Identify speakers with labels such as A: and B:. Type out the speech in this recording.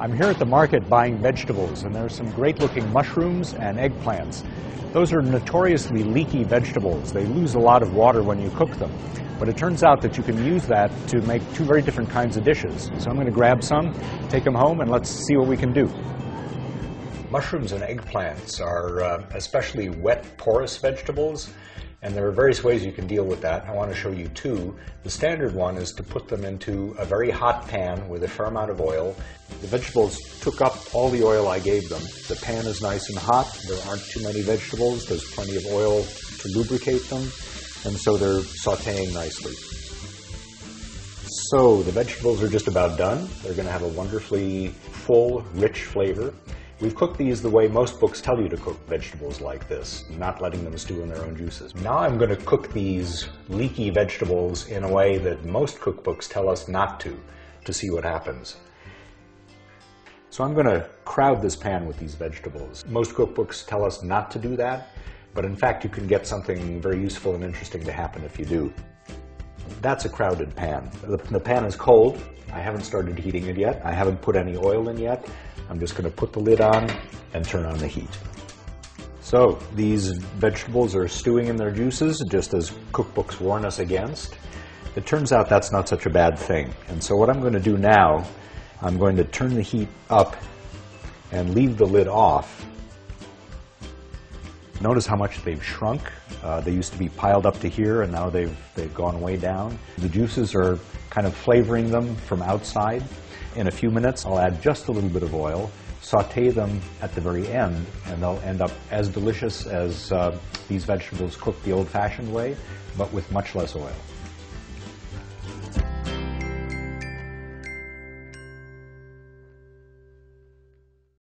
A: I'm here at the market buying vegetables, and there's some great-looking mushrooms and eggplants. Those are notoriously leaky vegetables. They lose a lot of water when you cook them. But it turns out that you can use that to make two very different kinds of dishes. So I'm going to grab some, take them home, and let's see what we can do. Mushrooms and eggplants are especially wet, porous vegetables, and there are various ways you can deal with that. I want to show you two. The standard one is to put them into a very hot pan with a fair amount of oil. The vegetables took up all the oil I gave them. The pan is nice and hot. There aren't too many vegetables. There's plenty of oil to lubricate them, and so they're sautéing nicely. So the vegetables are just about done. They're going to have a wonderfully full, rich flavor. We've cooked these the way most books tell you to cook vegetables like this, not letting them stew in their own juices. Now I'm going to cook these leaky vegetables in a way that most cookbooks tell us not to see what happens. So I'm going to crowd this pan with these vegetables. Most cookbooks tell us not to do that, but in fact you can get something very useful and interesting to happen if you do. That's a crowded pan. The pan is cold. I haven't started heating it yet. I haven't put any oil in yet. I'm just going to put the lid on and turn on the heat. So these vegetables are stewing in their juices, just as cookbooks warn us against. It turns out that's not such a bad thing. And so what I'm going to do now, I'm going to turn the heat up and leave the lid off. Notice how much they've shrunk. They used to be piled up to here, and now they've gone way down. The juices are kind of flavoring them from outside. In a few minutes, I'll add just a little bit of oil, sauté them at the very end, and they'll end up as delicious as these vegetables cooked the old-fashioned way, but with much less oil.